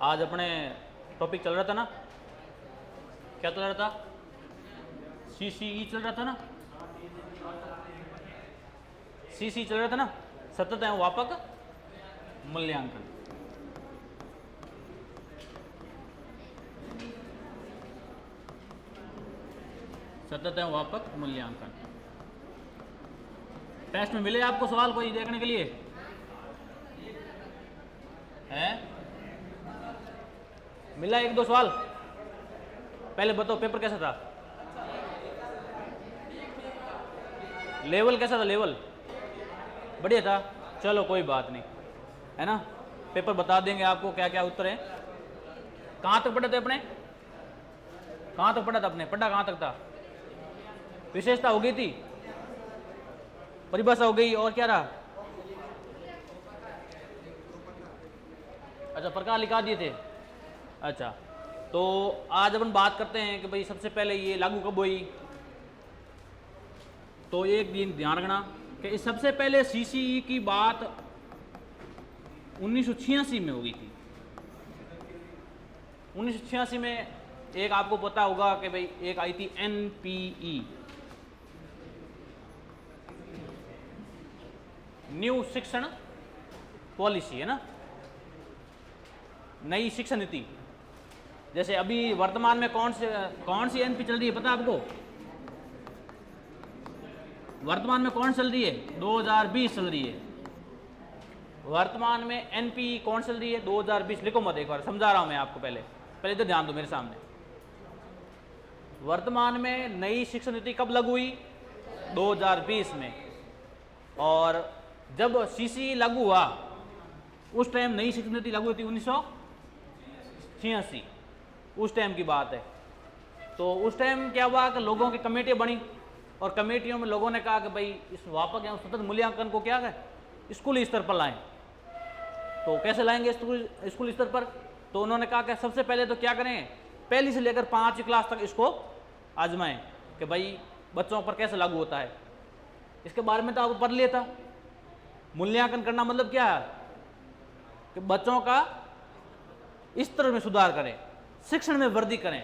आज अपने टॉपिक चल रहा था ना, क्या चल रहा था? सीसीई चल रहा था ना, सीसी चल रहा था ना, सतत एवं व्यापक मूल्यांकन। सतत एवं व्यापक मूल्यांकन। टेस्ट में मिले आपको सवाल कोई देखने के लिए है? मिला एक दो सवाल? पहले बताओ पेपर कैसा था, लेवल कैसा था? लेवल बढ़िया था, चलो कोई बात नहीं, है ना। पेपर बता देंगे आपको क्या क्या उत्तर है। कहाँ तक पढ़े थे अपने? कहाँ तक पढ़ा था अपने? पढ़ा कहाँ तक था? विशेषता हो गई थी, परिभाषा हो गई, और क्या रहा? अच्छा, प्रकार लिखा दिए थे। अच्छा, तो आज अपन बात करते हैं कि भाई सबसे पहले ये लागू कब हुई। तो एक दिन ध्यान रखना कि सबसे पहले सीसीई की बात 1986 में हो गई थी। 1986 में एक आपको पता होगा कि भाई एक आई थी एनपीई, न्यू शिक्षण पॉलिसी, है ना, नई शिक्षा नीति। जैसे अभी वर्तमान में कौन सी एनपी चल रही है पता आपको? वर्तमान में कौन चल रही है? 2020 चल रही है। वर्तमान में एनपी कौन चल रही है? 2020। लिखो मत, एक बार समझा रहा हूं मैं आपको, पहले इधर ध्यान दो मेरे सामने। वर्तमान में नई शिक्षा नीति कब लागू हुई? 2020 में। और जब सीसी लागू हुआ उस टाइम नई शिक्षा नीति लागू हुई थी 1986, उस टाइम की बात है। तो उस टाइम क्या हुआ कि लोगों की कमेटियां बनी और कमेटियों में लोगों ने कहा कि भाई इस व्यापक एवं सतत मूल्यांकन को क्या है, स्कूली स्तर पर लाएं। तो कैसे लाएंगे स्कूल स्तर पर? तो उन्होंने कहा कि सबसे पहले तो क्या करें, पहली से लेकर 5वीं क्लास तक इसको आजमाएं कि भाई बच्चों पर कैसे लागू होता है। इसके बारे में तो आपको पढ़ लिया था। मूल्यांकन करना मतलब क्या है कि बच्चों का स्तर में सुधार करें, शिक्षण में वृद्धि करें।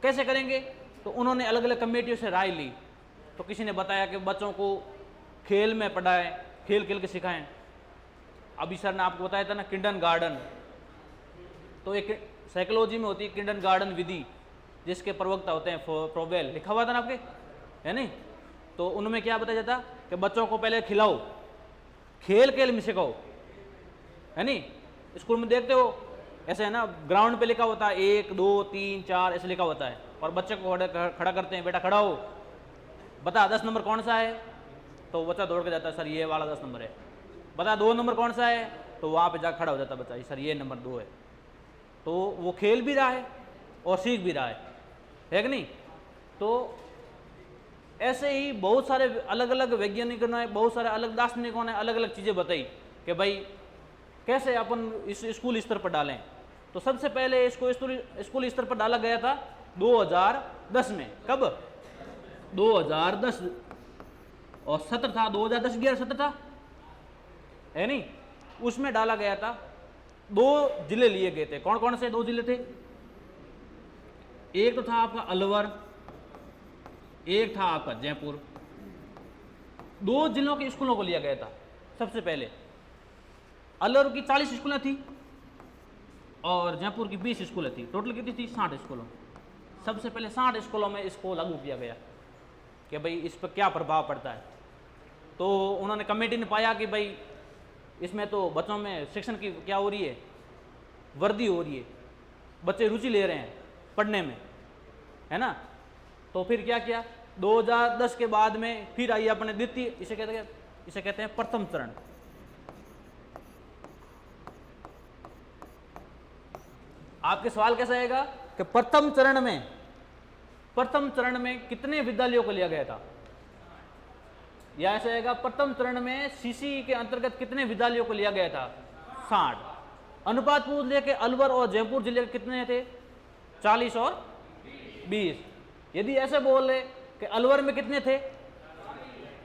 कैसे करेंगे? तो उन्होंने अलग अलग कमेटियों से राय ली। तो किसी ने बताया कि बच्चों को खेल में पढ़ाएं, खेल खेल के सिखाएं। अभी सर ने आपको बताया था ना किंडर गार्डन, तो एक साइकोलॉजी में होती है किंडर गार्डन विधि, जिसके प्रवक्ता होते हैं फ्रोबेल, लिखा हुआ था ना आपके, है नहीं? तो उनमें क्या बताया जाता कि बच्चों को पहले खिलाओ, खेल खेल में सिखाओ, है नहीं? स्कूल में देखते हो ऐसे, है ना, ग्राउंड पे लिखा होता है 1 2 3 4 ऐसे लिखा होता है, और बच्चे को खड़ा करते हैं, बेटा खड़ा हो, बता 10 नंबर कौन सा है? तो बच्चा दौड़ के जाता है, सर ये वाला 10 नंबर है। बता 2 नंबर कौन सा है? तो वहाँ पे जाकर खड़ा हो जाता बच्चा, सर ये नंबर 2 है। तो वो खेल भी रहा है और सीख भी रहा है कि नहीं? तो ऐसे ही बहुत सारे अलग अलग वैज्ञानिकों ने, बहुत सारे अलग दार्शनिकों ने अलग अलग चीज़ें बताई कि भाई कैसे अपन इस स्कूल स्तर पर डालें। तो सबसे पहले इसको स्कूल स्तर पर डाला गया था 2010 में। कब? 2010। और सत्र था 2010-11 सत्र था, है नहीं? उसमें डाला गया था। 2 जिले लिए गए थे। कौन कौन से 2 जिले थे? एक तो था आपका अलवर, एक था आपका जयपुर। 2 जिलों के स्कूलों को लिया गया था सबसे पहले। अलवर की 40 स्कूलें थी और जयपुर की 20 स्कूलें थी। टोटल कितनी थी? 60 स्कूलों। सबसे पहले 60 स्कूलों में इसको लागू किया गया कि भाई इस पर क्या प्रभाव पड़ता है। तो उन्होंने कमेटी ने पाया कि भाई इसमें तो बच्चों में शिक्षण की क्या हो रही है, वृद्धि हो रही है, बच्चे रुचि ले रहे हैं पढ़ने में, है ना। तो फिर क्या किया? 2010 के बाद में फिर आई अपने द्वितीय, इसे कहते हैं प्रथम चरण। आपके सवाल कैसा आएगा कि प्रथम चरण में कितने विद्यालयों को लिया गया था? या ऐसा आएगा प्रथम चरण में सीसी के अंतर्गत कितने विद्यालयों को लिया गया था? 60। अनुपात पूछ लिया कि अलवर और जयपुर जिले के कितने थे? 40 और 20। यदि ऐसे बोल रहे कि अलवर में कितने थे?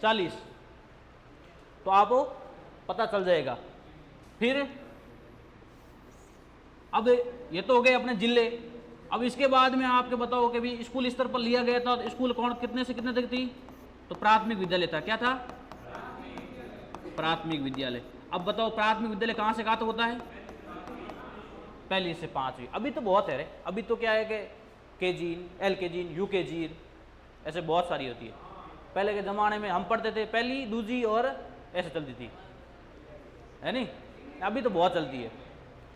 40, तो आपको पता चल जाएगा। फिर अब ये तो हो गए अपने जिले। अब इसके बाद में आपके बताओ कि भी स्कूल स्तर पर लिया गया था, तो स्कूल कौन कितने से कितने तक थी? तो प्राथमिक विद्यालय था। क्या था? प्राथमिक विद्यालय। अब बताओ प्राथमिक विद्यालय कहाँ से कहाँ तक होता है? पहली से पांचवी। अभी तो बहुत है रे, अभी तो क्या है कि केजी, LKG, UKG ऐसे बहुत सारी होती है। पहले के ज़माने में हम पढ़ते थे पहली, दूसरी और ऐसे चलती थी, है नहीं? अभी तो बहुत चलती है।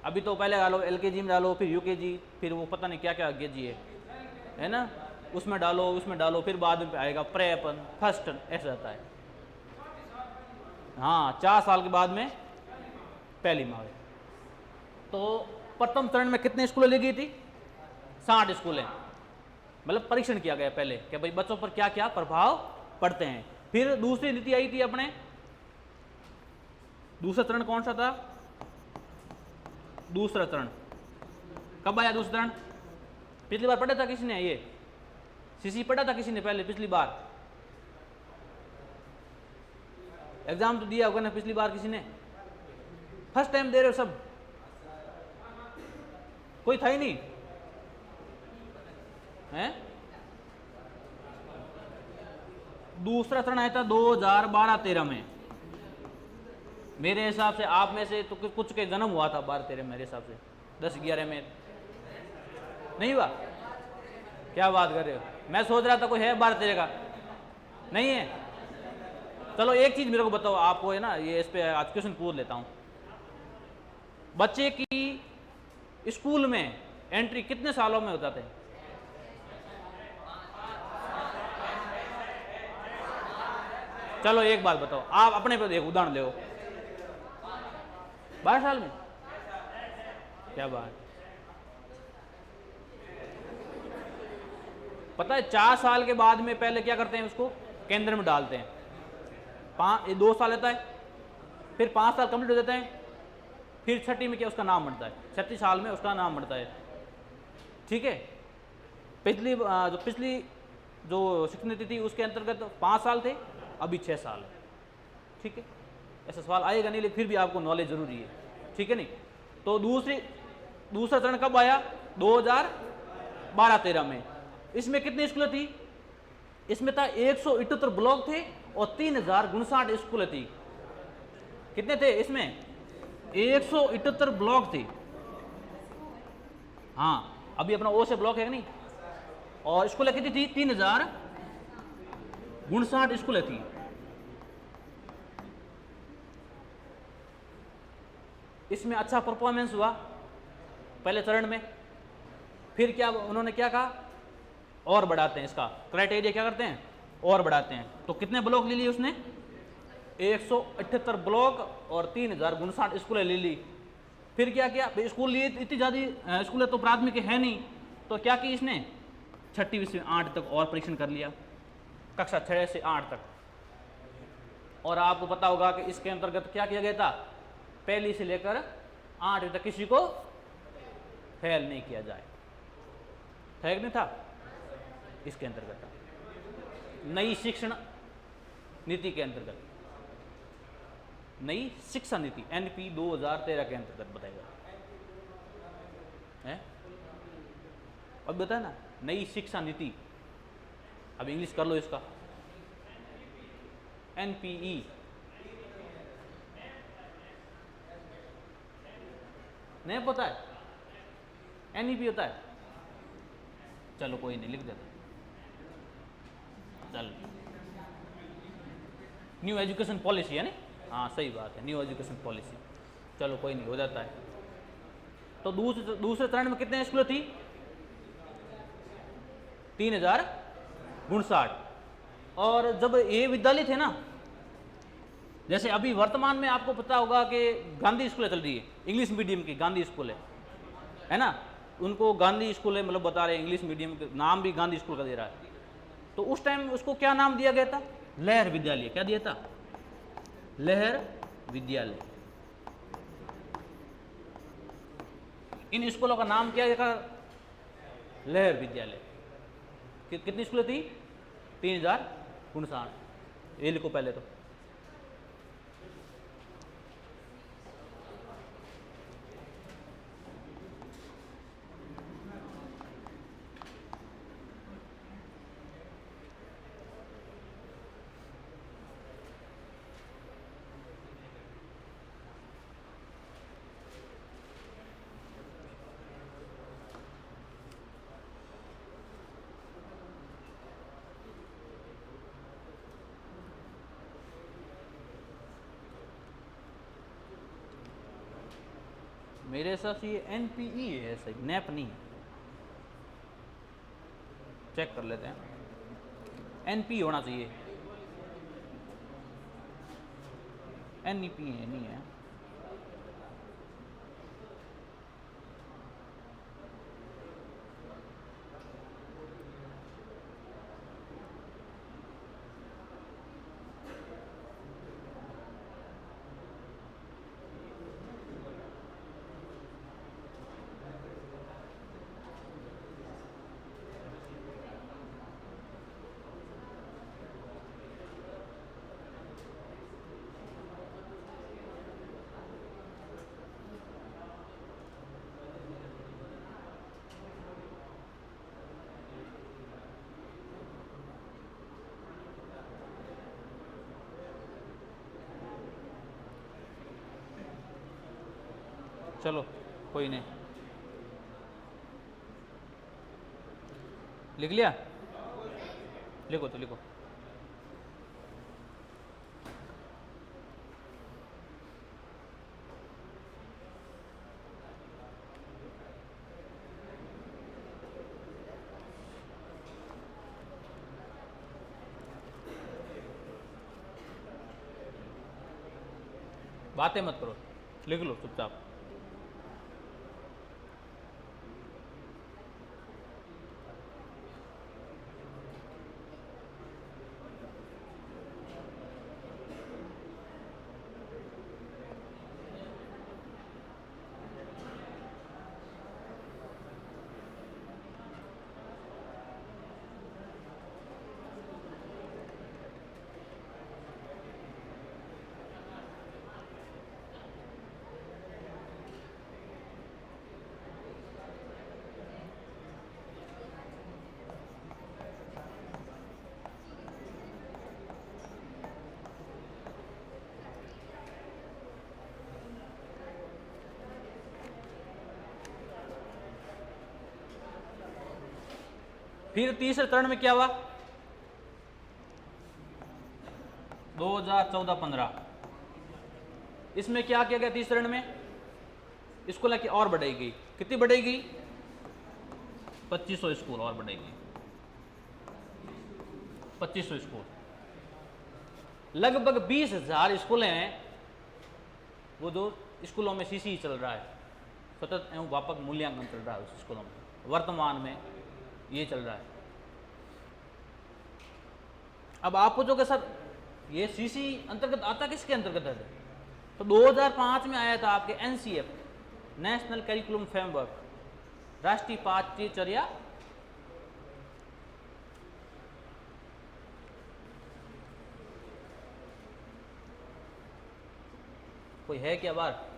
अभी तो पहले डालो LKG में डालो, फिर UKG, फिर वो पता नहीं क्या क्या KG है ना, उसमें डालो, फिर बाद में आएगा प्रेप, फर्स्ट, ऐसा रहता है। हाँ, 4 साल के बाद में पहली में आए। तो प्रथम चरण में कितने स्कूलें ली गई थी? 60 स्कूलें। मतलब परीक्षण किया गया पहले कि भाई बच्चों पर क्या क्या प्रभाव पड़ते हैं। फिर दूसरी नीति आई थी अपने, दूसरा चरण कौन सा था? दूसरा चरण कब आया? दूसरा चरण पिछली बार पढ़ा था किसी ने? ये CC पढ़ा था किसी ने पहले? पिछली बार एग्जाम तो दिया होगा ना पिछली बार किसी ने? फर्स्ट टाइम दे रहे हो सब? कोई था ही नहीं है? दूसरा चरण आया था 2012-13 में। मेरे हिसाब से आप में से तो कुछ के जन्म हुआ था 12-13 मेरे हिसाब से, 10-11 में नहीं हुआ? क्या बात कर रहे हो? मैं सोच रहा था कोई है 12-13 का, नहीं है। चलो एक चीज मेरे को बताओ, आपको है ना ये, इस पे आज क्वेश्चन पूछ लेता हूं। बच्चे की स्कूल में एंट्री कितने सालों में हो जाते हैं? चलो एक बात बताओ, आप अपने पे एक उदाहरण ले, 12 साल में? क्या बात। पता है 4 साल के बाद में पहले क्या करते हैं, उसको केंद्र में डालते हैं। 2 साल लेता है, फिर 5 साल कंप्लीट हो जाते हैं, फिर छठी में क्या उसका नाम बढ़ता है, 36 साल में उसका नाम बढ़ता है। ठीक है? पिछली जो शिक्षा नीति थी उसके अंतर्गत 5 साल थे, अभी 6 साल है। ठीक है? ऐसा सवाल आएगा नहीं, लेकिन फिर भी आपको नॉलेज जरूरी है। ठीक है नहीं? तो दूसरा चरण कब आया? 2012-13 में। इसमें कितनी स्कूलें थी? इसमें था 178 ब्लॉक थे और 3059 स्कूलें थी। कितने थे इसमें? 178 ब्लॉक थे। हाँ, अभी अपना ओ से ब्लॉक है कि नहीं? और स्कूलें कितनी थी? 3059 स्कूलें थी। इसमें अच्छा परफॉर्मेंस हुआ पहले चरण में। फिर क्या उन्होंने क्या कहा? और बढ़ाते हैं, इसका क्राइटेरिया क्या करते हैं? और बढ़ाते हैं। तो कितने ब्लॉक ले लिए उसने? 178 ब्लॉक और 3059 स्कूलें ले ली। फिर क्या किया? स्कूल लिए इतनी ज़्यादा स्कूलें तो प्राथमिक है नहीं, तो क्या की इसने? 6वीं से 8 तक और परीक्षण कर लिया, कक्षा 6 से 8 तक। और आपको पता होगा कि इसके अंतर्गत क्या किया गया था? पहली से लेकर 8वीं तक किसी को फेल नहीं किया जाए, है कि नहीं था? इसके अंतर्गत नई शिक्षण नीति के अंतर्गत, नई शिक्षा नीति NP 2013 के अंतर्गत बताएगा है। अब बताए ना, नई शिक्षा नीति। अब इंग्लिश कर लो इसका, NPE। नहीं पता है? NEP होता है। चलो कोई नहीं, लिख देता। चल, न्यू एजुकेशन पॉलिसी है ना? हाँ सही बात है, न्यू एजुकेशन पॉलिसी। चलो कोई नहीं, हो जाता है। तो दूसरे चरण में कितने स्कूलें थी? 3059। और जब ये विद्यालय थे ना, जैसे अभी वर्तमान में आपको पता होगा कि गांधी स्कूलें चल रही है, इंग्लिश मीडियम की गांधी स्कूल है ना? उनको गांधी स्कूल मतलब बता रहे हैं, इंग्लिश मीडियम के नाम भी गांधी स्कूल का दे रहा है। तो उस टाइम उसको क्या नाम दिया गया था? लहर विद्यालय। क्या दिया था? लहर विद्यालय। इन स्कूलों का नाम क्या था? लहर विद्यालय। कितनी स्कूलें थी? 3059। ये लिखो पहले तो। मेरे हिसाब से ये NPE है, सही, नैप नहीं है। चेक कर लेते हैं, NP होना चाहिए, NEP है नहीं है। चलो कोई नहीं, लिख लिया, लिखो तो लिखो। बातें मत करो, लिख लो चुपचाप। फिर तीसरे चरण में क्या हुआ, 2014-15, इसमें क्या किया गया तीसरे चरण में, स्कूल की और बढ़ाई गई। कितनी बढ़ाई गई, 2500 स्कूल और बढ़ाई गई, 2500 स्कूल। लगभग 20,000 स्कूल हैं वो जो स्कूलों में CC चल रहा है, सतत एवं व्यापक मूल्यांकन चल रहा है उस स्कूलों में, वर्तमान में ये चल रहा है। अब आप पूछोगे सर ये CC अंतर्गत आता किसके अंतर्गत है, तो 2005 में आया था आपके NCF, नेशनल करिकुलम फ्रेमवर्क, राष्ट्रीय पाठ्यचर्या कोई है क्या बात,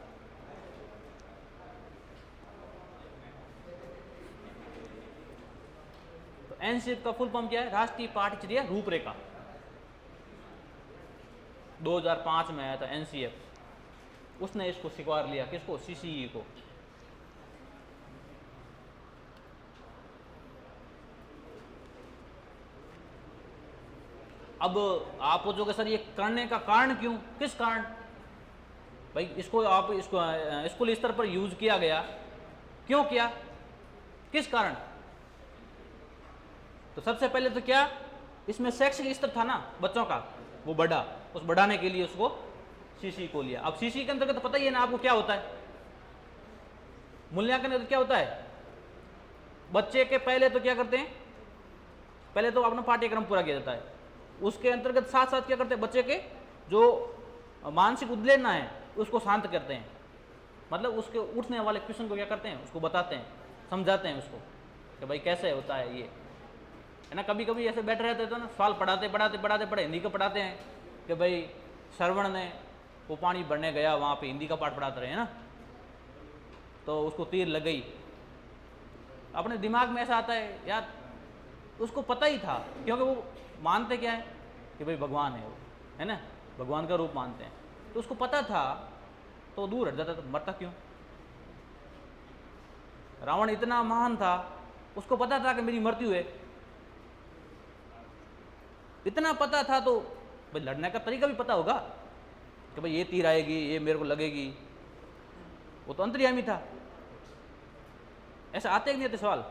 तो NCF का फुल फॉर्म क्या है, राष्ट्रीय पाठ्यचर्या रूपरेखा। 2005 में आया था NCF, उसने इसको स्वीकार लिया, किसको, CCE को। अब आप पूछोगे सर ये करने का कारण क्यों, किस कारण, भाई इसको आप इसको स्कूल स्तर पर यूज किया गया, क्यों किया, किस कारण। तो सबसे पहले तो क्या, इसमें शैक्षिक स्तर था ना बच्चों का, वो बढ़ा, उस बढ़ाने के लिए उसको CC को लिया। अब CC के अंतर्गत तो पता ही है ना आपको क्या होता है, मूल्यांकन तो क्या होता है, बच्चे के पहले तो क्या करते हैं, पहले तो अपना पाठ्यक्रम पूरा किया जाता है, उसके अंतर्गत साथ साथ क्या करते हैं, बच्चे के जो मानसिक उद्वेलना है उसको शांत करते हैं, मतलब उसके उठने वाले क्वेश्चन को क्या करते हैं, उसको बताते हैं, समझाते हैं उसको कि भाई कैसे होता है ये, है ना। कभी कभी ऐसे बैठे रहते तो ना सवाल पढ़ाते पढ़ाते पढ़ाते पढ़े हिंदी का पढ़ाते हैं कि भाई श्रवण ने वो पानी भरने गया, वहाँ पे हिंदी का पाठ पढ़ाते रहे, है ना, तो उसको तीर लग गई। अपने दिमाग में ऐसा आता है यार उसको पता ही था, क्योंकि वो मानते क्या है कि भाई भगवान है वो, है ना, भगवान का रूप मानते हैं, तो उसको पता था तो दूर हट जाता, तो मरता क्यों। रावण इतना महान था, उसको पता था कि मेरी मृत्यु है, इतना पता था तो भाई लड़ने का तरीका भी पता होगा कि भाई ये तीर आएगी, ये मेरे को लगेगी, वो तो अंतर्यामी था। ऐसा आते कि नहीं आते सवाल?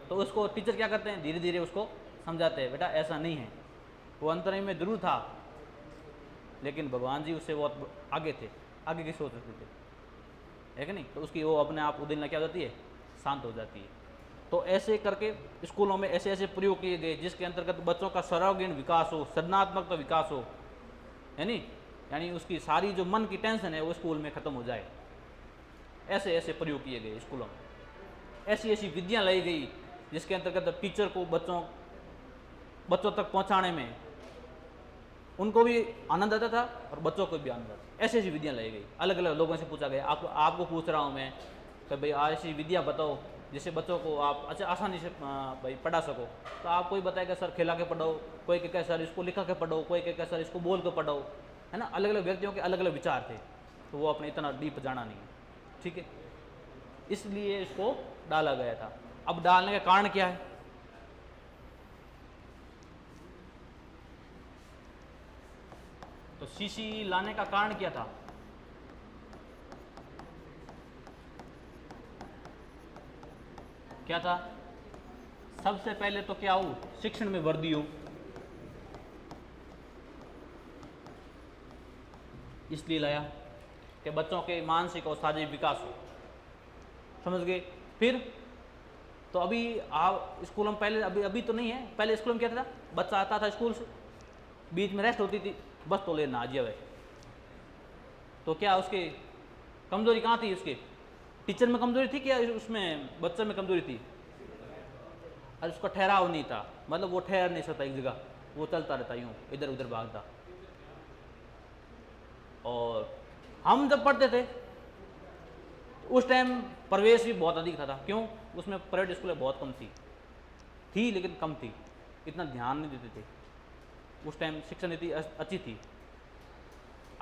तो उसको टीचर क्या करते हैं, धीरे धीरे उसको समझाते हैं, बेटा ऐसा नहीं है, वो अंतर्यामी में जरूर था, लेकिन भगवान जी उससे बहुत आगे थे, आगे की सोच रखते थे, है कि नहीं? तो उसकी वो अपने आप उदिलना क्या हो जाती है, शांत हो जाती है। तो ऐसे करके स्कूलों में ऐसे ऐसे प्रयोग किए गए जिसके अंतर्गत बच्चों का सर्वांगीण विकास हो, सृजनात्मक का विकास हो, है नहीं, यानी उसकी सारी जो मन की टेंशन है वो स्कूल में ख़त्म हो जाए। ऐसे ऐसे प्रयोग किए गए स्कूलों में, ऐसी ऐसी विधियाँ लाई गई जिसके अंतर्गत टीचर को बच्चों तक पहुँचाने में उनको भी आनंद आता था और बच्चों को भी आनंद आता। ऐसी ऐसी विधियाँ लाई गई, अलग अलग लोगों से पूछा गया, आपको पूछ रहा हूँ मैं कि भाई ऐसी विधियाँ बताओ जिससे बच्चों को आप अच्छा आसानी से भाई पढ़ा सको। तो आप कोई बताएगा सर खिला के पढ़ाओ, कोई कहे सर इसको लिखा के पढ़ाओ, कोई कहे सर इसको बोल के पढ़ाओ, है ना। अलग अलग व्यक्तियों के अलग अलग विचार थे, तो वो अपने इतना डीप जाना नहीं, ठीक है, इसलिए इसको डाला गया था। अब डालने का कारण क्या है? तो सीसी लाने का कारण क्या था? क्या था? सबसे पहले तो क्या हो, शिक्षण में वृद्धि हो, इसलिए लाया कि बच्चों के मानसिक और शारीरिक विकास हो, समझ गए। फिर तो अभी आप स्कूलों में पहले, अभी तो नहीं है, पहले स्कूल में क्या था, बच्चा आता था स्कूल से, बीच में रेस्ट होती थी, बस तो लेना आज है, तो क्या उसकी कमजोरी कहाँ थी? उसके टीचर में कमजोरी थी क्या उसमें बच्चे में कमजोरी थी? अरे उसका ठहराव नहीं था, मतलब वो ठहर नहीं सकता एक जगह, वो चलता रहता यूँ इधर उधर भागता। और हम जब पढ़ते थे उस टाइम प्रवेश भी बहुत अधिक था। क्यों? उसमें प्राइवेट स्कूलें बहुत कम थी लेकिन कम थी, इतना ध्यान नहीं देते थे। उस टाइम शिक्षा नीति अच्छी थी,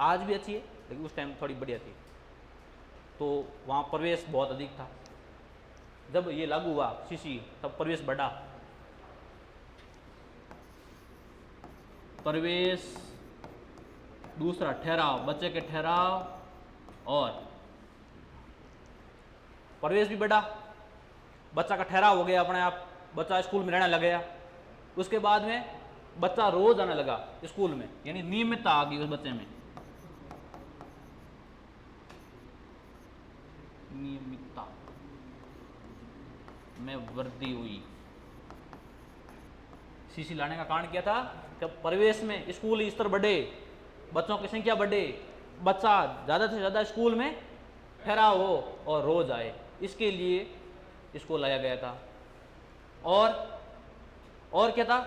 आज भी अच्छी है लेकिन उस टाइम थोड़ी बढ़िया थी, तो वहाँ प्रवेश बहुत अधिक था। जब ये लागू हुआ सीसी तब प्रवेश बढ़ा, प्रवेश, दूसरा ठहराव, बच्चे के ठहराव और प्रवेश भी बढ़ा, बच्चा का ठहराव हो गया अपने आप, बच्चा स्कूल में रहने लग गया। उसके बाद में बच्चा रोज आने लगा स्कूल में, यानी नियमितता आ गई उस बच्चे में, नियमितता में वृद्धि हुई। सीसी लाने का कारण क्या था कि परिवेश में स्कूल स्तर बढ़े, बच्चों की संख्या बढ़े, बच्चा ज़्यादा से ज़्यादा स्कूल में ठहराव हो और रोज आए, इसके लिए इसको लाया गया था। और क्या था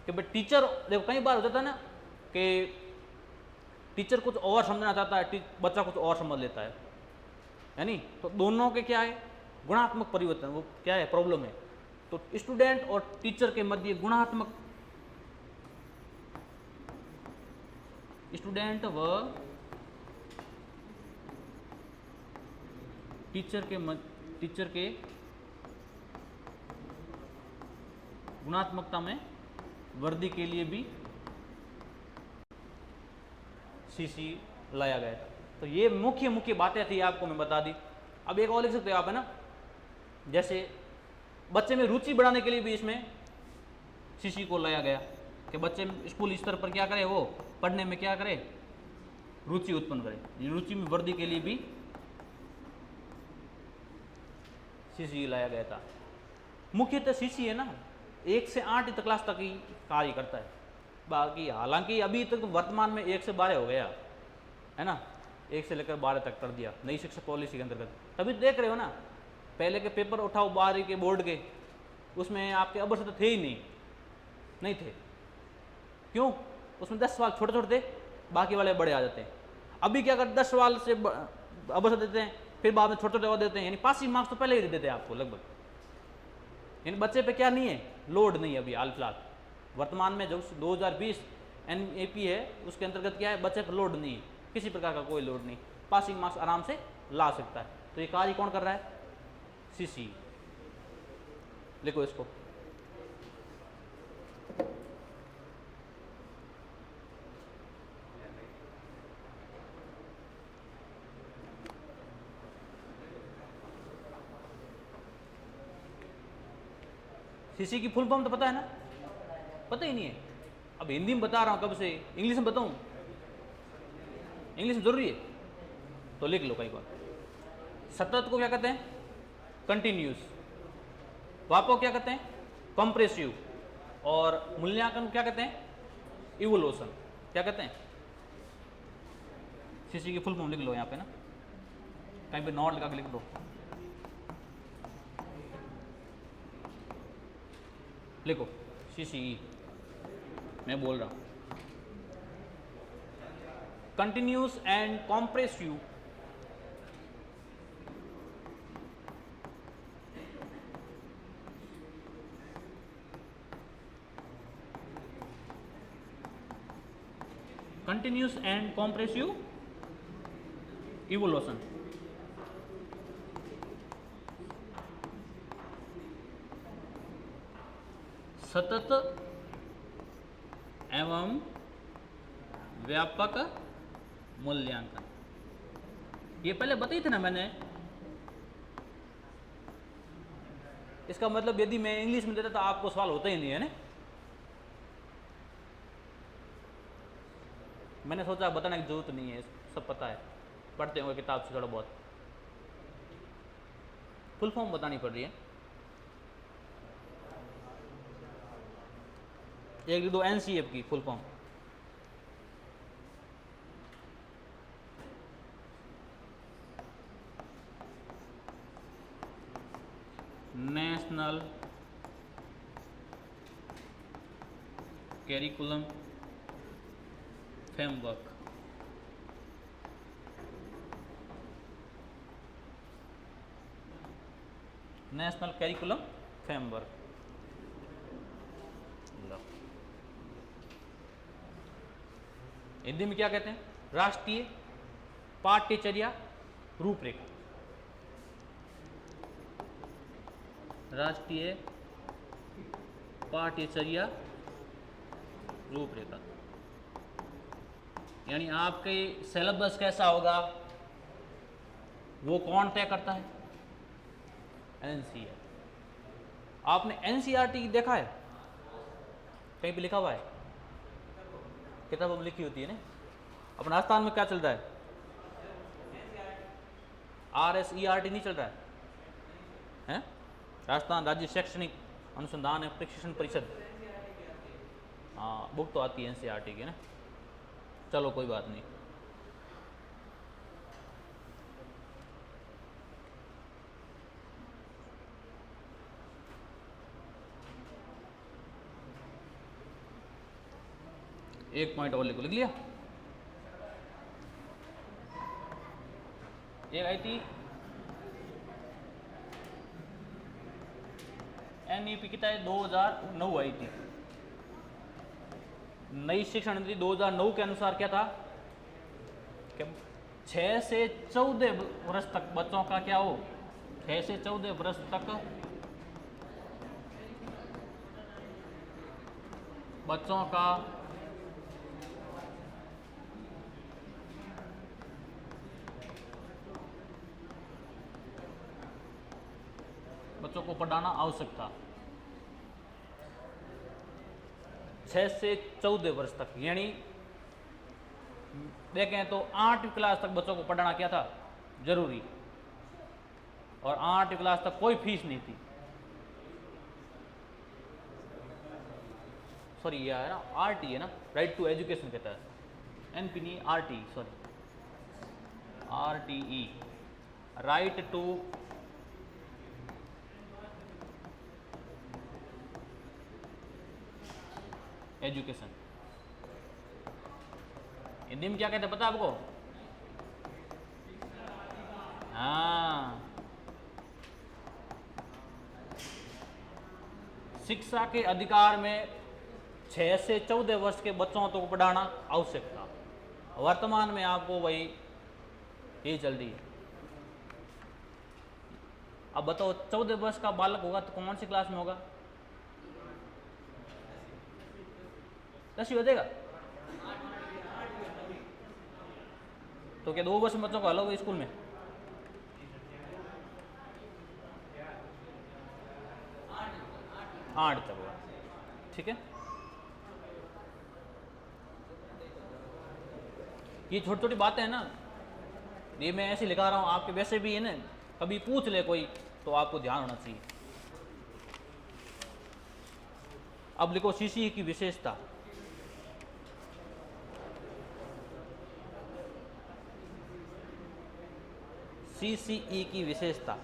कि भाई टीचर, देखो कई बार हो जाता है ना कि टीचर कुछ और समझना चाहता है, बच्चा कुछ और समझ लेता है नहीं, तो दोनों के क्या है, गुणात्मक परिवर्तन, वो क्या है, प्रॉब्लम है। तो स्टूडेंट और टीचर के मध्य गुणात्मक, स्टूडेंट व टीचर के गुणात्मकता में वृद्धि के लिए भी सीसी लाया गया था। तो ये मुख्य मुख्य बातें थी, आपको मैं बता दी। अब एक और लिख सकते हो आप, है ना, जैसे बच्चे में रुचि बढ़ाने के लिए भी इसमें सीसी को लाया गया कि बच्चे स्कूल स्तर पर क्या करे, वो पढ़ने में क्या करे, रुचि उत्पन्न करे। रुचि में वृद्धि के लिए भी सीसी लाया गया था। मुख्यतः सीसी है ना 1 से 8 क्लास तक ही कार्य करता है, बाकी हालांकि अभी तक तो वर्तमान में 1 से 12 हो गया, है ना, 1 से लेकर 12 तक कर दिया नई शिक्षा पॉलिसी के अंतर्गत। तभी तो देख रहे हो ना, पहले के पेपर उठाओ 12वीं के बोर्ड के, उसमें आपके अबर से तो थे ही नहीं थे। क्यों? उसमें 10 सवाल छोटे छोटे थे, बाकी वाले बड़े आ जाते हैं। अभी क्या कर 10 सवाल से अबर से देते हैं, फिर बाद में छोटे छोटे और देते हैं, यानी पासिंग मार्क्स तो पहले ही दे देते हैं आपको लगभग। यानी बच्चे पे क्या नहीं है, लोड नहीं है अभी हाल फिलहाल वर्तमान में। जो 2020 NAP है उसके अंतर्गत क्या है, बच्चे पर लोड नहीं है, किसी प्रकार का कोई लोड नहीं, पासिंग मार्क्स आराम से ला सकता है। तो ये कार्य कौन कर रहा है? सीसी। लिखो इसको। सीसी की फुल फॉर्म तो पता है ना? पता ही नहीं है। अब हिंदी में बता रहा हूँ कब से, इंग्लिश में बताऊँ? इंग्लिश में जरूरी है तो लिख लो कई बार। सतत को क्या कहते हैं? कंटिन्यूस। वापो क्या कहते हैं? कंप्रेसिव। और मूल्यांकन को क्या कहते हैं? इवोल्यूशन। क्या कहते हैं? सीसी की फुल फॉर्म लिख लो यहाँ पे ना, कहीं पे नोट लगा के लिख दो। लिखो सीसीई, मैं बोल रहा हूँ continuous and compressive continuous and compressive evolution. सतत एवं व्यापक मूल्यांकन, ये पहले बताई थी ना मैंने। इसका मतलब यदि मैं इंग्लिश में देता तो आपको सवाल होता ही नहीं है ना। मैंने सोचा बताने की जरूरत नहीं है, सब पता है, पढ़ते होंगे किताब से थोड़ा बहुत। फुल फॉर्म बतानी पड़ रही है। एक दो एनसीएफ की full form. National curriculum framework. National curriculum framework. Hindi में क्या कहते हैं? राष्ट्रीय पाठ्यचर्या रूपरेखा। राष्ट्रीय पाठ्यचर्या रूपरेखा, यानी आपके सिलेबस कैसा होगा वो कौन तय करता है? एनसीईआरटी। आपने एनसीईआरटी देखा है? कहीं पे लिखा हुआ है? किताबों में लिखी होती है ना। अपने राजस्थान में क्या चल रहा है? RSERT नहीं चल रहा है? राजस्थान राज्य शैक्षणिक अनुसंधान एवं प्रशिक्षण परिषद। हाँ, बुक तो आती है एनसीईआरटी की ना। चलो कोई बात नहीं। एक पॉइंट और लिख लिया। एक आई थी NEP कितना है? 2009 आई थी। नई शिक्षण नीति 2009 के अनुसार क्या था कि 6 से 14 वर्ष तक बच्चों का क्या हो? 6 से 14 वर्ष तक बच्चों का बच्चों को पढ़ाना आवश्यक था। 6 से 14 वर्ष तक, यानी देखें तो 8वीं क्लास तक बच्चों को पढ़ाना क्या था? जरूरी। और 8वीं क्लास तक कोई फीस नहीं थी। सॉरी, ये है ना RT है ना, राइट टू एजुकेशन कहता है। NP नहीं, RT, sorry, RTE, right to education. Hindi में क्या कहते हैं पता है आपको? हाँ, शिक्षा के अधिकार में 6 से 14 वर्ष के बच्चों को पढ़ाना आवश्यक था। वर्तमान में आपको वही ये चल रही है। अब बताओ 14 वर्ष का बालक होगा तो कौन सी क्लास में होगा? 10वीं हो जाएगा। तो क्या 2 वर्ष में बच्चों को अलग हो स्कूल में? 8 तक होगा। ठीक है, ये छोटी छोटी बातें हैं ना, ये मैं ऐसे लिखा रहा हूँ, आपके वैसे भी है ना, कभी पूछ ले कोई तो आपको ध्यान होना चाहिए। अब लिखो सीसीई की विशेषता। सीसीई की विशेषता।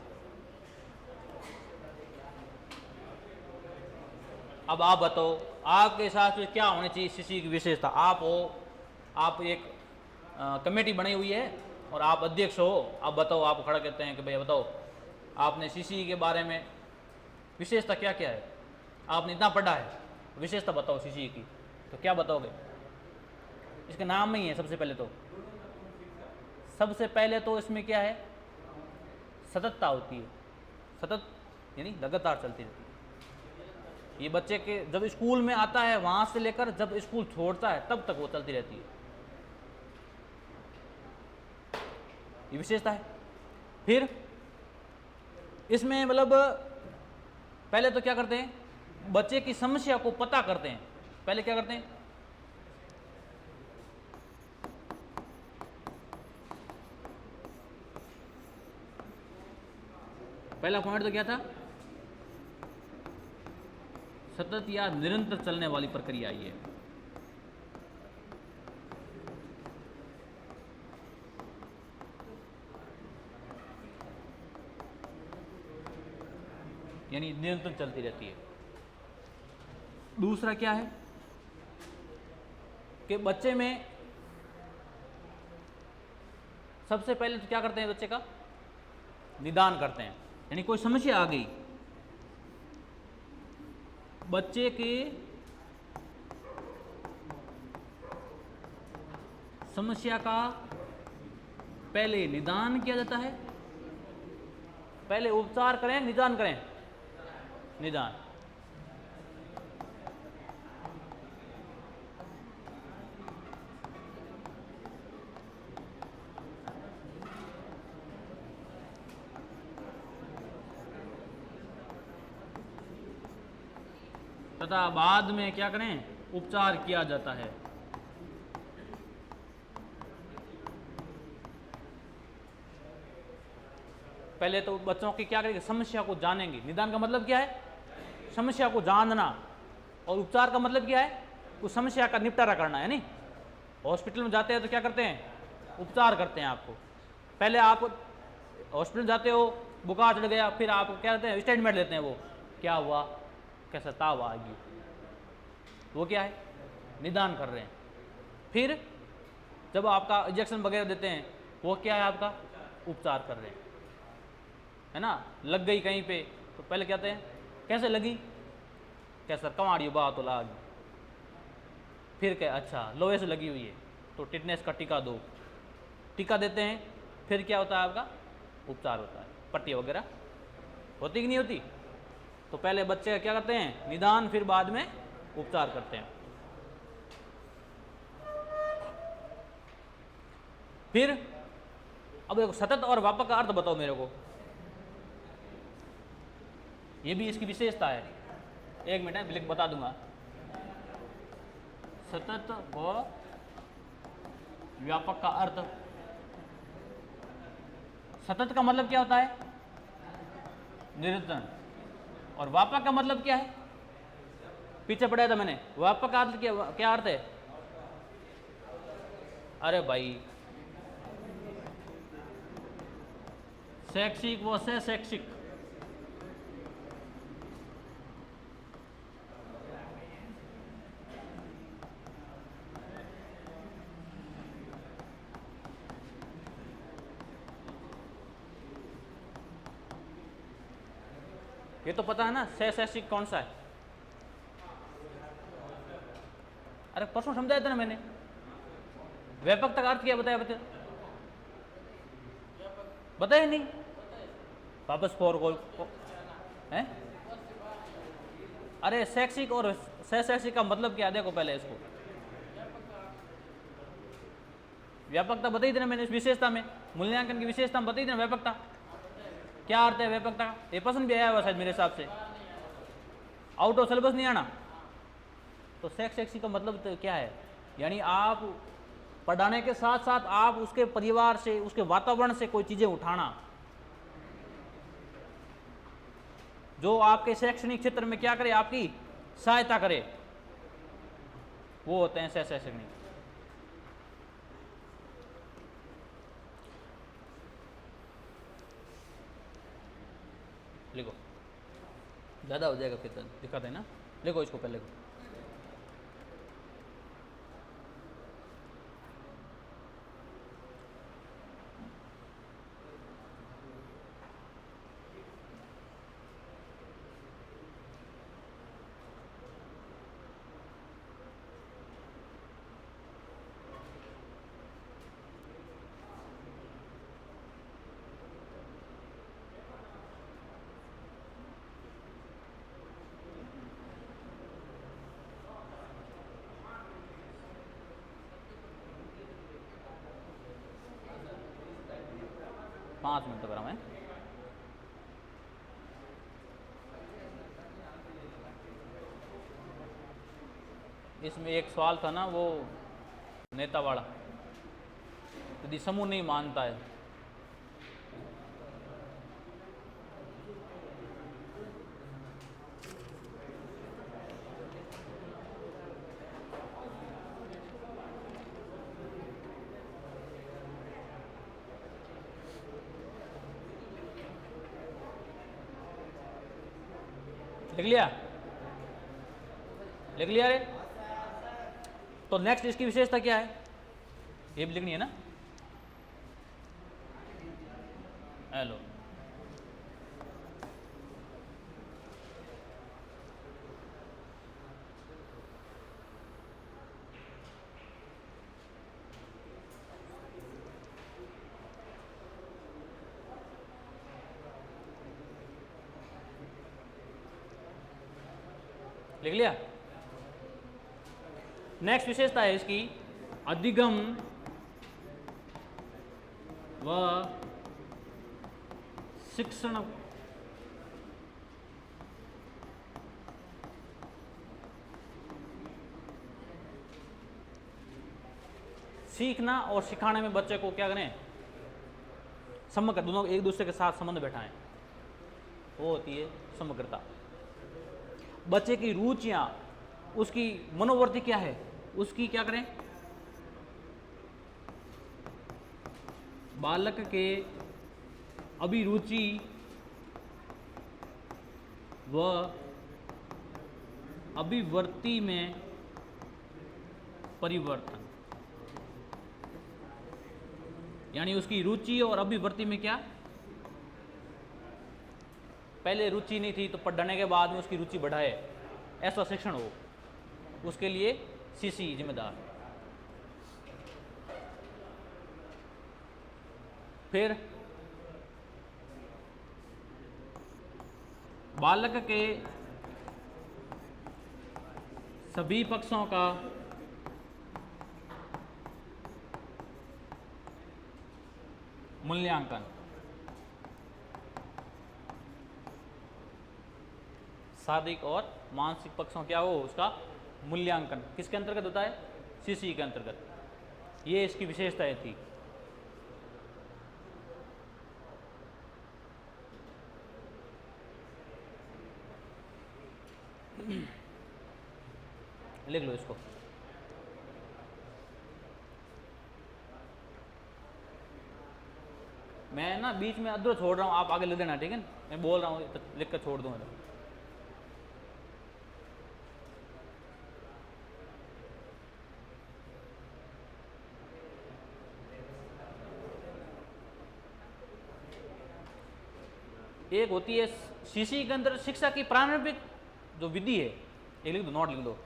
अब आप बताओ आपके हिसाब से क्या होनी चाहिए सीसीई की विशेषता। आप हो, आप एक कमेटी बनी हुई है और आप अध्यक्ष हो, आप बताओ, आप खड़ा कहते हैं कि भैया बताओ आपने सीसीई के बारे में विशेषता क्या क्या है, आपने इतना पढ़ा है, विशेषता बताओ सीसीई की, तो क्या बताओगे? इसके नाम में ही है सबसे पहले तो, इसमें क्या है, सततता होती है। सतत यानी लगातार चलती रहती है। ये बच्चे के जब स्कूल में आता है वहां से लेकर जब स्कूल छोड़ता है तब तक वो चलती रहती है, ये विशेषता है। फिर इसमें मतलब पहले तो क्या करते हैं, बच्चे की समस्या को पता करते हैं। पहले क्या करते हैं, पहला पॉइंट तो क्या था, सतत या निरंतर चलने वाली प्रक्रिया ये है। यानी निरंतर चलती रहती है। दूसरा क्या है कि बच्चे में सबसे पहले तो क्या करते हैं, बच्चे का निदान करते हैं। यानी कोई समस्या आ गई, बच्चे के समस्या का पहले निदान किया जाता है। पहले उपचार करें, निदान करें, निदान। तथा बाद में क्या करें, उपचार किया जाता है। पहले तो बच्चों की क्या करेंगे, समस्या को जानेंगे। निदान का मतलब क्या है, समस्या को जानना, और उपचार का मतलब क्या है, उस समस्या का निपटारा करना है। नहीं, हॉस्पिटल में जाते हैं तो क्या करते हैं, उपचार करते हैं आपको। पहले आप हॉस्पिटल जाते हो, बुखार चढ़ गया, फिर आप क्या करते हैं, स्टेटमेंट लेते हैं, वो क्या हुआ, कैसा ताव आ गई, वो क्या है, निदान कर रहे हैं। फिर जब आपका इंजेक्शन वगैरह देते हैं, वो क्या है, आपका उपचार कर रहे हैं, है ना। लग गई कहीं पे तो पहले कहते हैं कैसे लगी, कैसा कमाड़ी बात तो लाग, फिर क्या, अच्छा लोहे से लगी हुई है तो टिटनेस का टीका दो, टीका देते हैं। फिर क्या होता है, आपका उपचार होता है, पट्टी वगैरह होती कि नहीं होती। तो पहले बच्चे क्या करते हैं, निदान, फिर बाद में उपचार करते हैं। फिर अब देखो, सतत और व्यापक का अर्थ बताओ मेरे को, ये भी इसकी विशेषता है। एक मिनट है, बता दूंगा। सतत व व्यापक का अर्थ, सतत का मतलब क्या होता है, निरंतर, और व्यापक का मतलब क्या है, पीछे पढ़ाया था मैंने। व्यापक का अर्थ क्या अर्थ है, अरे भाई शैक्षिक व शैक्षिक। ये तो पता है ना, शैक्षिक कौन सा है, अरे परसों समझाया था ना मैंने। व्यापक का अर्थ क्या बताया, बताया नहीं, वापस फोर गोल है। अरे शैक्षिक और शैक्षिक का मतलब क्या, देखो पहले इसको, व्यापकता बताई थी ना मैंने, इस विशेषता में, मूल्यांकन की विशेषता में बताई थी ना व्यापकता। क्या अर्थ है व्यापकता का, ये पसंद भी आया हुआ शायद मेरे हिसाब से। आउट ऑफ सिलेबस नहीं आना। तो सेक्स सेक्सी का मतलब तो क्या है, यानी आप पढ़ाने के साथ साथ आप उसके परिवार से, उसके वातावरण से कोई चीज़ें उठाना जो आपके शैक्षणिक क्षेत्र में क्या करे, आपकी सहायता करे, वो होते हैं शैक्षणिक। लिखो, ज़्यादा हो जाएगा फिर दिखाते हैं ना। लिखो इसको पहले को। पाँच मिनट करा मैं। इसमें एक सवाल था ना वो नेता वाला, यदि समूह नहीं मानता है लिख लिया, लिख लिया रे। तो नेक्स्ट इसकी विशेषता क्या है, ये भी लिखनी है ना। हेलो, लिख लिया। नेक्स्ट विशेषता है इसकी अधिगम व शिक्षण सीखना और सिखाने में बच्चे को क्या करें, समग्र, दोनों एक दूसरे के साथ संबंध बैठाएं, वो होती है समग्रता। बच्चे की रुचियां, उसकी मनोवृत्ति क्या है, उसकी क्या करें, बालक के अभिरुचि व अभिवृत्ति में परिवर्तन, यानी उसकी रुचि और अभिवृत्ति में क्या, पहले रुचि नहीं थी तो पढ़ने के बाद में उसकी रुचि बढ़ाए, ऐसा शिक्षण हो, उसके लिए सीसी जिम्मेदार। फिर बालक के सभी पक्षों का मूल्यांकन, शारीरिक और मानसिक पक्षों क्या हो उसका मूल्यांकन, किसके अंतर्गत होता है, सीसी के अंतर्गत। ये इसकी विशेषताएं थी। लिख लो इसको। मैं ना बीच में अधूरा छोड़ रहा हूँ, आप आगे लिख देना, ठीक है। मैं बोल रहा हूँ तो लिख कर छोड़ दूंगा। एक होती है सीसी के अंदर शिक्षा की प्रारंभिक जो विधि है, एक लिख दो, नोट लिख दो।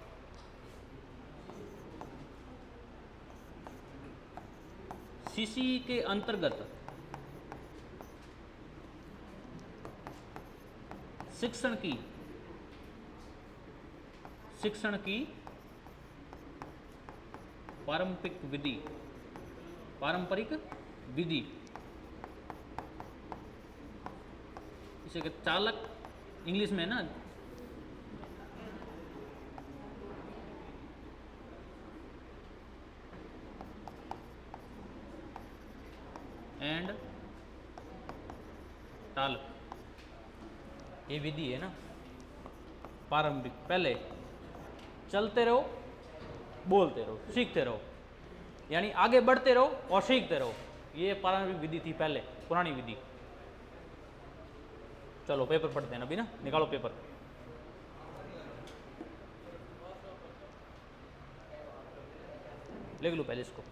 सीसी के अंतर्गत शिक्षण की पारंपरिक विधि, इसे चालक इंग्लिश में ना एंड टाल, ये विधि है ना प्रारंभिक। पहले चलते रहो, बोलते रहो, सीखते रहो, यानी आगे बढ़ते रहो और सीखते रहो। ये प्रारंभिक विधि थी पहले, पुरानी विधि। चलो पेपर पढ़ते हैं अभी ना, निकालो पेपर, लिख लो पहले इसको।